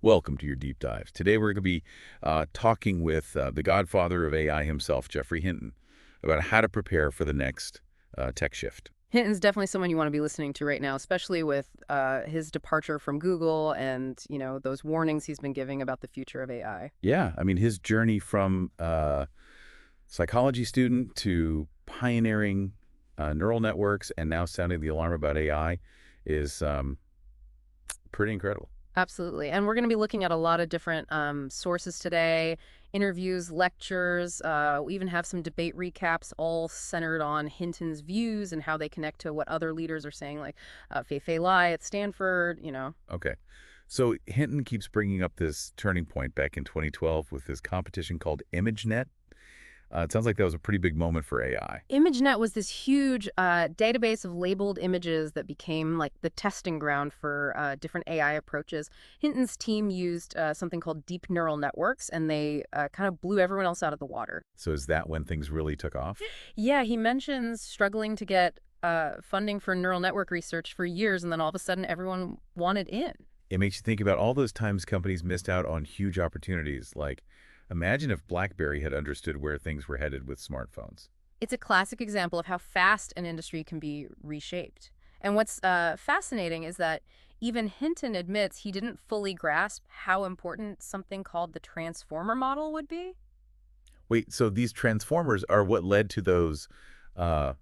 Welcome to your deep dive. Today we're going to be talking with the godfather of AI himself, Geoffrey Hinton, about how to prepare for the next tech shift. Hinton's definitely someone you want to be listening to right now, especially with his departure from Google and, those warnings he's been giving about the future of AI. Yeah, I mean, his journey from psychology student to pioneering neural networks and now sounding the alarm about AI is pretty incredible. Absolutely. And we're going to be looking at a lot of different sources today, interviews, lectures. We even have some debate recaps, all centered on Hinton's views and how they connect to what other leaders are saying, like Fei-Fei Li at Stanford. Okay. So Hinton keeps bringing up this turning point back in 2012 with this competition called ImageNet. It sounds like that was a pretty big moment for AI. ImageNet was this huge database of labeled images that became like the testing ground for different AI approaches. Hinton's team used something called deep neural networks, and they kind of blew everyone else out of the water. So is that when things really took off? Yeah, he mentions struggling to get funding for neural network research for years, and then all of a sudden everyone wanted in. It makes you think about all those times companies missed out on huge opportunities. Like, imagine if BlackBerry had understood where things were headed with smartphones. It's a classic example of how fast an industry can be reshaped. And what's fascinating is that even Hinton admits he didn't fully grasp how important something called the transformer model would be. Wait, so these transformers are what led to those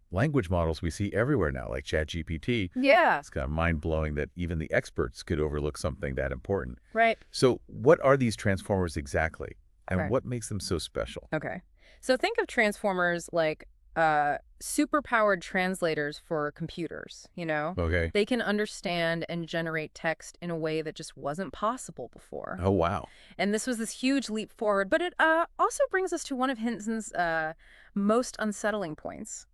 language models we see everywhere now, like ChatGPT. Yeah. It's kind of mind-blowing that even the experts could overlook something that important. Right. So what are these transformers exactly? And Okay. what makes them so special? Okay. So think of transformers like superpowered translators for computers. Okay. They can understand and generate text in a way that just wasn't possible before. Oh, wow. And this was this huge leap forward. But it also brings us to one of Hinton's most unsettling points,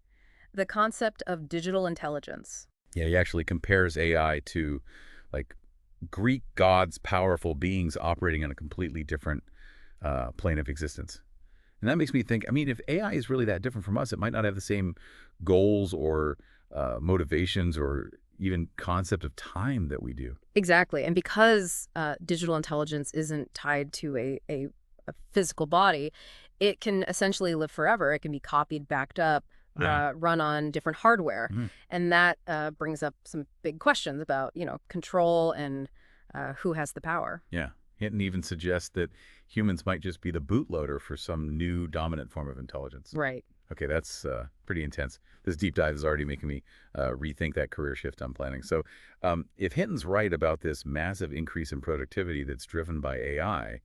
the concept of digital intelligence. Yeah, he actually compares AI to, like, Greek gods, powerful beings operating on a completely different plane of existence. And that makes me think, I mean, if AI is really that different from us, it might not have the same goals or motivations or even concept of time that we do. Exactly. And because digital intelligence isn't tied to a physical body, it can essentially live forever. It can be copied, backed up, Yeah. run on different hardware. Mhm. And that brings up some big questions about, control and who has the power. Yeah. Hinton even suggests that humans might just be the bootloader for some new dominant form of intelligence. Right. Okay, that's pretty intense. This deep dive is already making me rethink that career shift I'm planning. So if Hinton's right about this massive increase in productivity that's driven by AI,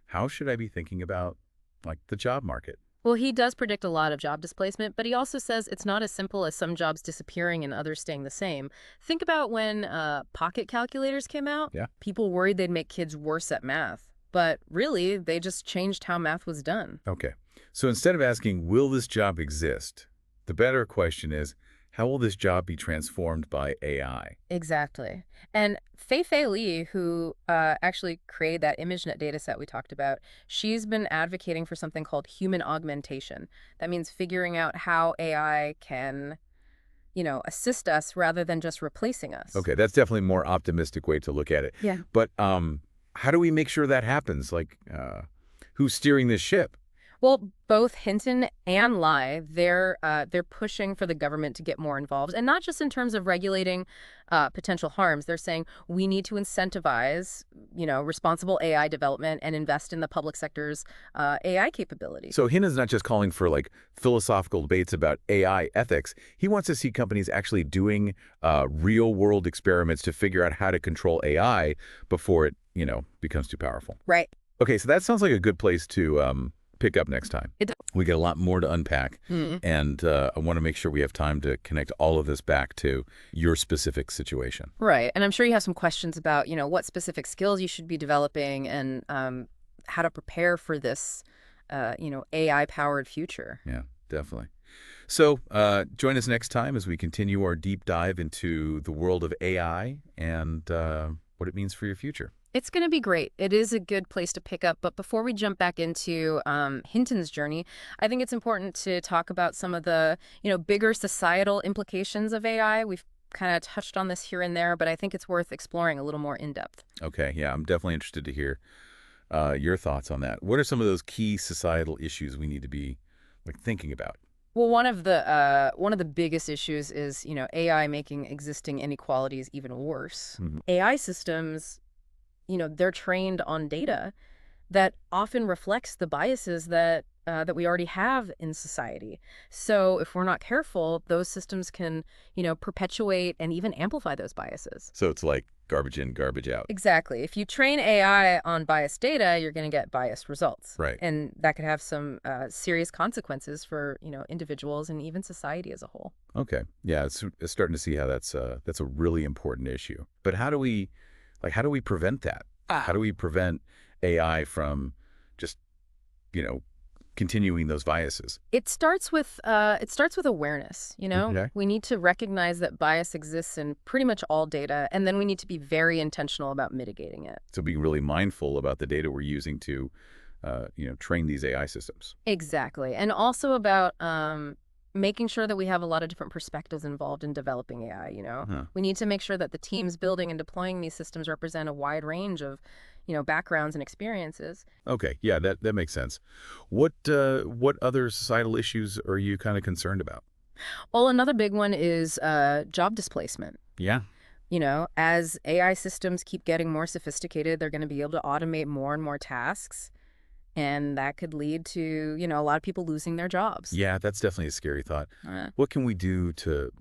how should I be thinking about, like, the job market? Well, he does predict a lot of job displacement, but he also says it's not as simple as some jobs disappearing and others staying the same. Think about when pocket calculators came out. Yeah. People worried they'd make kids worse at math. But really, they just changed how math was done. Okay. So instead of asking, will this job exist? The better question is, how will this job be transformed by AI? Exactly. And Fei-Fei Li, who actually created that ImageNet data set we talked about, she's been advocating for something called human augmentation. That means figuring out how AI can, assist us rather than just replacing us. Okay, that's definitely a more optimistic way to look at it. Yeah. But how do we make sure that happens? Like, who's steering this ship? Well, both Hinton and Lai, they're pushing for the government to get more involved, and not just in terms of regulating potential harms. They're saying we need to incentivize, responsible AI development and invest in the public sector's AI capability. So Hinton's not just calling for, like, philosophical debates about AI ethics. He wants to see companies actually doing real-world experiments to figure out how to control AI before it, becomes too powerful. Right. Okay, so that sounds like a good place to pick up next time. It, We get a lot more to unpack, mm, and I want to make sure we have time to connect all of this back to your specific situation. right. And I'm sure you have some questions about, what specific skills you should be developing and how to prepare for this, AI-powered future. Yeah, definitely. So join us next time as we continue our deep dive into the world of AI and what it means for your future. It's going to be great. It is a good place to pick up. But before we jump back into Hinton's journey, I think it's important to talk about some of the, bigger societal implications of AI. We've kind of touched on this here and there, but I think it's worth exploring a little more in depth. Okay, yeah, I'm definitely interested to hear your thoughts on that. What are some of those key societal issues we need to be thinking about? Well, one of the biggest issues is, AI making existing inequalities even worse. Hmm. AI systems, they're trained on data that often reflects the biases that we already have in society. So if we're not careful, those systems can, perpetuate and even amplify those biases. So it's like garbage in, garbage out. Exactly. If you train AI on biased data, you're going to get biased results. Right. And that could have some serious consequences for, individuals and even society as a whole. Okay. Yeah, it's starting to see how that's a really important issue. But how do we prevent that? How do we prevent AI from just, continuing those biases? It starts with awareness, Okay. We need to recognize that bias exists in pretty much all data, and then we need to be very intentional about mitigating it. So being really mindful about the data we're using to, train these AI systems. Exactly. And also about making sure that we have a lot of different perspectives involved in developing AI. Huh. We need to make sure that the teams building and deploying these systems represent a wide range of, backgrounds and experiences. Okay. Yeah, that makes sense. What other societal issues are you kind of concerned about? Well, another big one is job displacement. Yeah. As AI systems keep getting more sophisticated, they're going to be able to automate more and more tasks. And that could lead to, a lot of people losing their jobs. Yeah, that's definitely a scary thought. Uh, What can we do to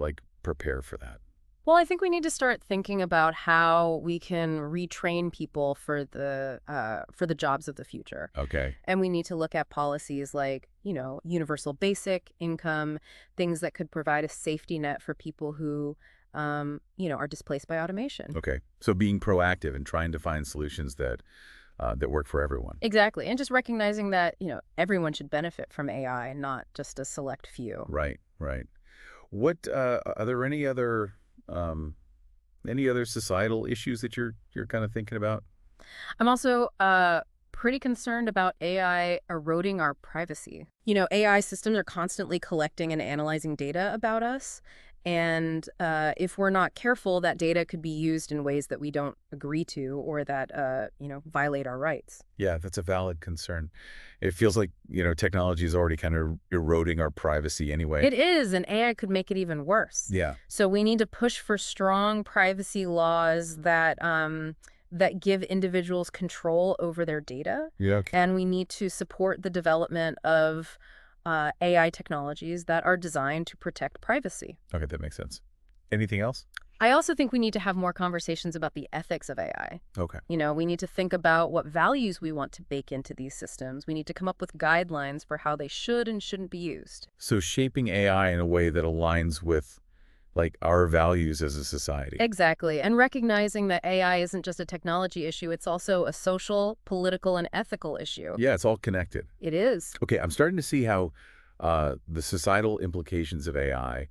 prepare for that? Well, I think we need to start thinking about how we can retrain people for the jobs of the future. Okay. And we need to look at policies like, universal basic income, things that could provide a safety net for people who, are displaced by automation. Okay. So being proactive and trying to find solutions that work for everyone. Exactly. And just recognizing that, everyone should benefit from AI, not just a select few. Right. Right. What are there any other societal issues that you're kind of thinking about? I'm also pretty concerned about AI eroding our privacy. AI systems are constantly collecting and analyzing data about us. And if we're not careful, that data could be used in ways that we don't agree to or that, violate our rights. Yeah, that's a valid concern. It feels like, technology is already kind of eroding our privacy anyway. It is, and AI could make it even worse. Yeah. So we need to push for strong privacy laws that give individuals control over their data. Yeah. Okay. And we need to support the development of AI technologies that are designed to protect privacy. Okay, that makes sense. Anything else? I also think we need to have more conversations about the ethics of AI. Okay. We need to think about what values we want to bake into these systems. We need to come up with guidelines for how they should and shouldn't be used. So shaping AI in a way that aligns with our values as a society. Exactly. And recognizing that AI isn't just a technology issue, it's also a social, political, and ethical issue. Yeah, it's all connected. It is. Okay, I'm starting to see how the societal implications of AI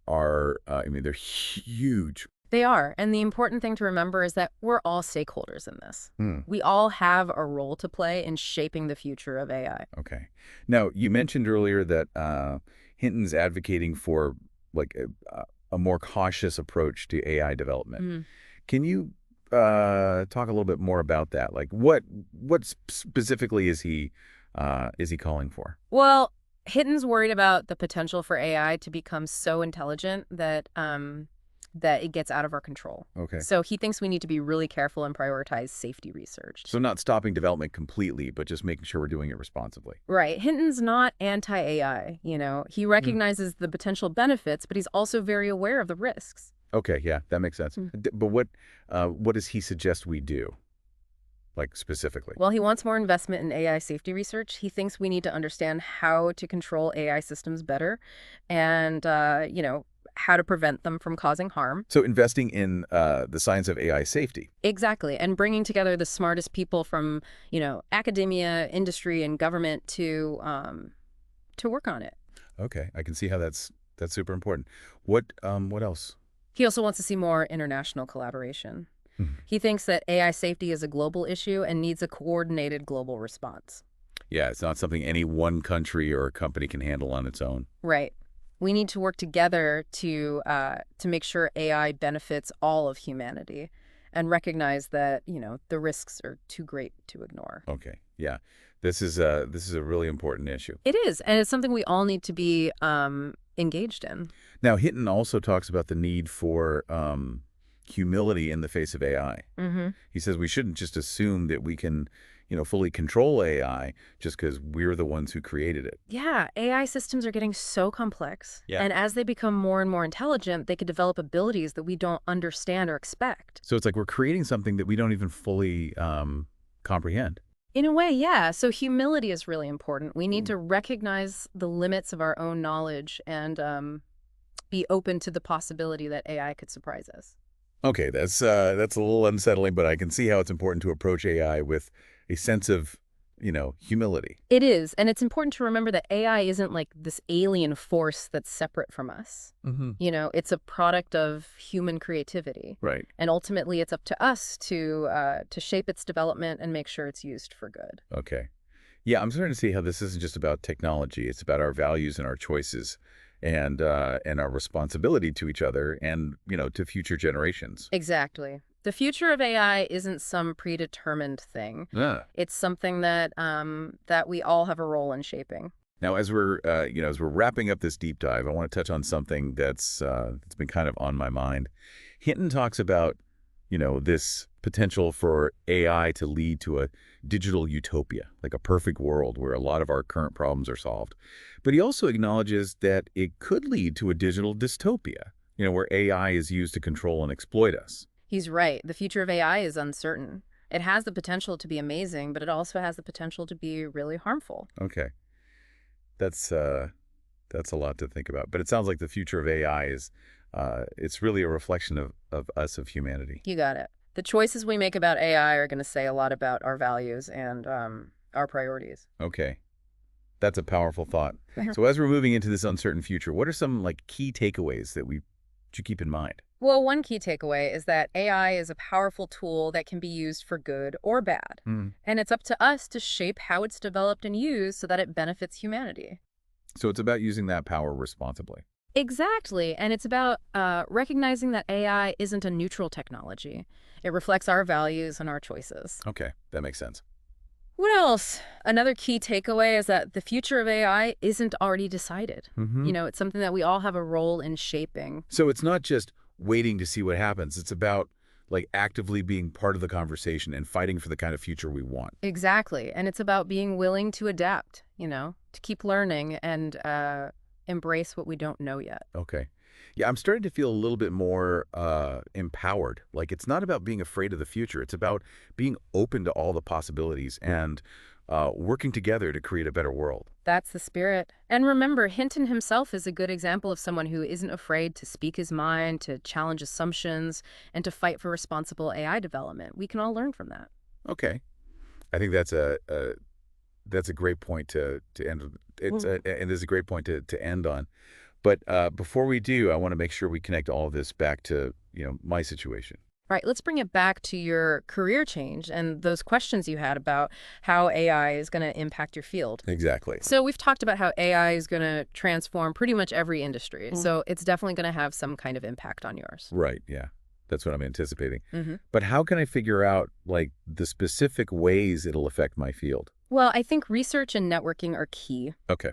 are, they're huge. They are. And the important thing to remember is that we're all stakeholders in this. We all have a role to play in shaping the future of AI. Okay. Now, you mentioned earlier that Hinton's advocating for a more cautious approach to AI development. Can you talk a little bit more about that? What specifically is he calling for? Well, Hinton's worried about the potential for AI to become so intelligent that that it gets out of our control. Okay. So he thinks we need to be really careful and prioritize safety research. So not stopping development completely, but just making sure we're doing it responsibly. Right. Hinton's not anti-AI, He recognizes the potential benefits, but he's also very aware of the risks. Okay, yeah, that makes sense. But what does he suggest we do? Specifically? Well, he wants more investment in AI safety research. He thinks we need to understand how to control AI systems better and, how to prevent them from causing harm. So investing in the science of AI safety. Exactly. And bringing together the smartest people from, academia, industry, and government to work on it. Okay. I can see how that's super important. What else? He also wants to see more international collaboration. He thinks that AI safety is a global issue and needs a coordinated global response. Yeah, it's not something any one country or company can handle on its own. Right. We need to work together to make sure AI benefits all of humanity and recognize that, the risks are too great to ignore. Okay. Yeah. This is a really important issue. It is, and it's something we all need to be engaged in. Now, Hinton also talks about the need for humility in the face of AI. Mm-hmm. He says we shouldn't just assume that we can, fully control AI just because we're the ones who created it. Yeah, AI systems are getting so complex. Yeah. And as they become more and more intelligent, they could develop abilities that we don't understand or expect. So it's like we're creating something that we don't even fully comprehend. In a way, yeah. So humility is really important. We need to recognize the limits of our own knowledge and be open to the possibility that AI could surprise us. Okay, that's a little unsettling, but I can see how it's important to approach AI with a sense of, humility. It is, and it's important to remember that AI isn't like this alien force that's separate from us. Mm-hmm. It's a product of human creativity. Right. And ultimately, it's up to us to shape its development and make sure it's used for good. Okay. Yeah, I'm starting to see how this isn't just about technology. It's about our values and our choices and our responsibility to each other and, to future generations. Exactly. The future of AI isn't some predetermined thing. Yeah. It's something that we all have a role in shaping. Now, as we're wrapping up this deep dive, I want to touch on something that's been kind of on my mind. Hinton talks about, this potential for AI to lead to a digital utopia, like a perfect world where a lot of our current problems are solved. But he also acknowledges that it could lead to a digital dystopia, where AI is used to control and exploit us. He's right. The future of AI is uncertain. It has the potential to be amazing, but it also has the potential to be really harmful. Okay. That's a lot to think about. But it sounds like the future of AI is it's really a reflection of us, of humanity. You got it. The choices we make about AI are going to say a lot about our values and our priorities. Okay. That's a powerful thought. So as we're moving into this uncertain future, what are some key takeaways that we should keep in mind? Well, one key takeaway is that AI is a powerful tool that can be used for good or bad. Mm. And it's up to us to shape how it's developed and used so that it benefits humanity. So it's about using that power responsibly. Exactly. And it's about recognizing that AI isn't a neutral technology. It reflects our values and our choices. Okay, that makes sense. What else? Another key takeaway is that the future of AI isn't already decided. Mm-hmm. It's something that we all have a role in shaping. So it's not just waiting to see what happens. It's about actively being part of the conversation and fighting for the kind of future we want. Exactly. And it's about being willing to adapt, to keep learning and embrace what we don't know yet. Okay. Yeah, I'm starting to feel a little bit more empowered. It's not about being afraid of the future. It's about being open to all the possibilities and working together to create a better world. That's the spirit. And remember, Hinton himself is a good example of someone who isn't afraid to speak his mind, to challenge assumptions, and to fight for responsible AI development. We can all learn from that. Okay. I think that's a great point to end. And it's a great point to end on. But before we do, I want to make sure we connect all of this back to, my situation. Right, let's bring it back to your career change and those questions you had about how AI is going to impact your field. Exactly. So we've talked about how AI is going to transform pretty much every industry. So it's definitely going to have some kind of impact on yours. Right, yeah. That's what I'm anticipating. Mm-hmm. But how can I figure out, the specific ways it'll affect my field? Well, I think research and networking are key. Okay.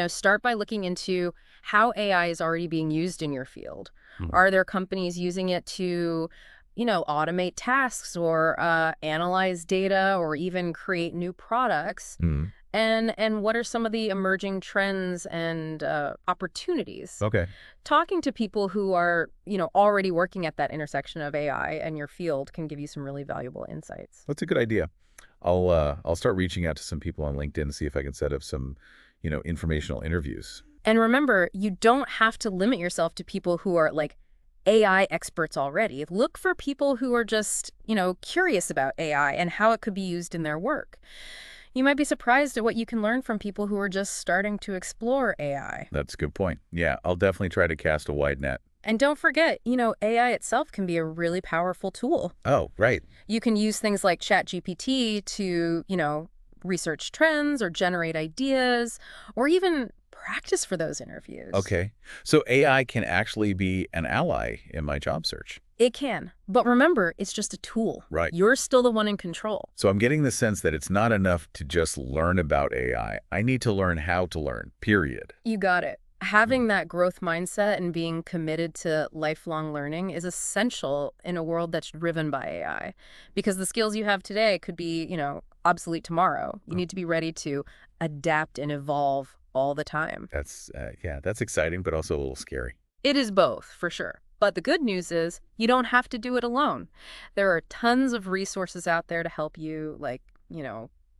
Start by looking into how AI is already being used in your field. Mm-hmm. Are there companies using it to automate tasks or analyze data or even create new products? Mm-hmm. And what are some of the emerging trends and opportunities? Okay. Talking to people who are, already working at that intersection of AI and your field can give you some really valuable insights. That's a good idea. I'll start reaching out to some people on LinkedIn and see if I can set up some, informational interviews. And remember, you don't have to limit yourself to people who are AI experts already. Look for people who are just, curious about AI and how it could be used in their work. You might be surprised at what you can learn from people who are just starting to explore AI. That's a good point. Yeah, I'll definitely try to cast a wide net. And don't forget, AI itself can be a really powerful tool. Oh, right. You can use things like ChatGPT to, research trends or generate ideas or even practice for those interviews. Okay. So AI can actually be an ally in my job search. It can. But remember, it's just a tool. Right. You're still the one in control. So I'm getting the sense that it's not enough to just learn about AI. I need to learn how to learn, period. You got it. Having that growth mindset and being committed to lifelong learning is essential in a world that's driven by AI. Because the skills you have today could be, obsolete tomorrow. You need to be ready to adapt and evolve all the time. Yeah, that's exciting, but also a little scary. It is both, for sure. But the good news is you don't have to do it alone. There are tons of resources out there to help you, like,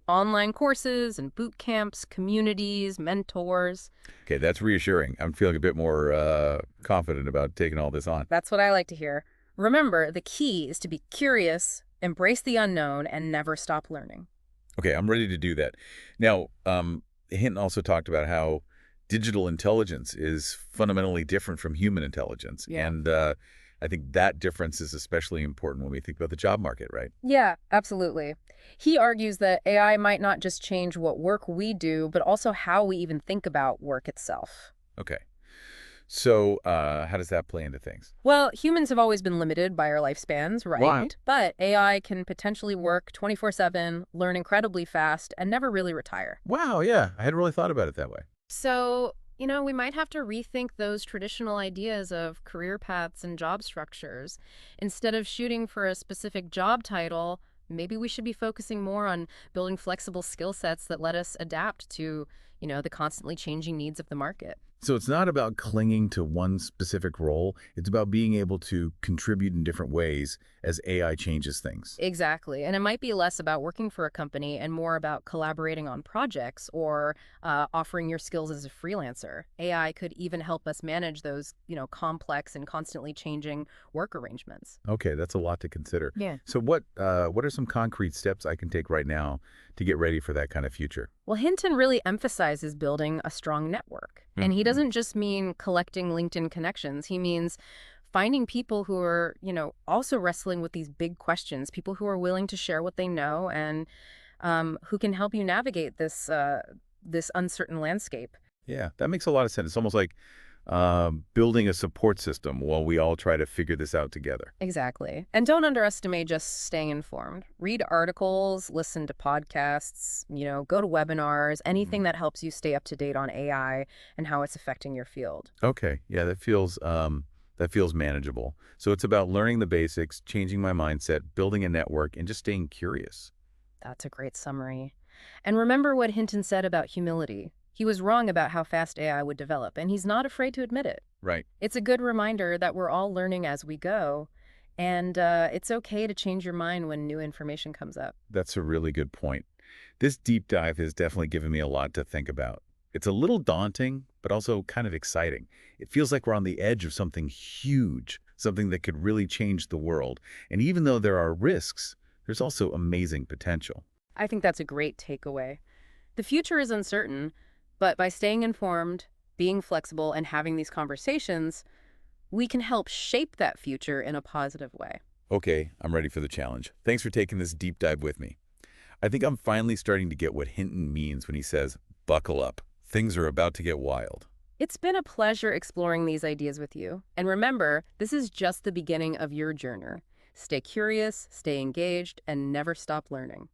online courses and boot camps, communities, mentors. Okay, that's reassuring. I'm feeling a bit more confident about taking all this on. That's what I like to hear. Remember, the key is to be curious, embrace the unknown, and never stop learning. Okay, I'm ready to do that. Now, Hinton also talked about how digital intelligence is fundamentally different from human intelligence. Yeah. And I think that difference is especially important when we think about the job market, right? Yeah, absolutely. He argues that AI might not just change what work we do, but also how we even think about work itself. Okay. So how does that play into things? Well, humans have always been limited by our lifespans, right? Right. But AI can potentially work 24/7, learn incredibly fast, and never really retire. Wow, yeah. I hadn't really thought about it that way. So, we might have to rethink those traditional ideas of career paths and job structures. Instead of shooting for a specific job title, maybe we should be focusing more on building flexible skill sets that let us adapt to, the constantly changing needs of the market. So it's not about clinging to one specific role. It's about being able to contribute in different ways as AI changes things. Exactly. And it might be less about working for a company and more about collaborating on projects or offering your skills as a freelancer. AI could even help us manage those, complex and constantly changing work arrangements. Okay, that's a lot to consider. Yeah. So what are some concrete steps I can take right now to get ready for that kind of future? Well, Hinton really emphasizes building a strong network. And he doesn't just mean collecting LinkedIn connections. He means finding people who are, also wrestling with these big questions, people who are willing to share what they know and who can help you navigate this uncertain landscape. Yeah, that makes a lot of sense. It's almost like building a support system while we all try to figure this out together. Exactly. And don't underestimate just staying informed. Read articles, listen to podcasts, go to webinars, anything that helps you stay up to date on AI and how it's affecting your field. Okay, yeah, that feels manageable. So it's about learning the basics, changing my mindset, building a network, and just staying curious. That's a great summary. And remember what Hinton said about humility. He was wrong about how fast AI would develop, and he's not afraid to admit it. Right. It's a good reminder that we're all learning as we go, and it's okay to change your mind when new information comes up. That's a really good point. This deep dive has definitely given me a lot to think about. It's a little daunting, but also kind of exciting. It feels like we're on the edge of something huge, something that could really change the world. And even though there are risks, there's also amazing potential. I think that's a great takeaway. The future is uncertain, but by staying informed, being flexible, and having these conversations, we can help shape that future in a positive way. Okay, I'm ready for the challenge. Thanks for taking this deep dive with me. I think I'm finally starting to get what Hinton means when he says, buckle up. Things are about to get wild. It's been a pleasure exploring these ideas with you. And remember, this is just the beginning of your journey. Stay curious, stay engaged, and never stop learning.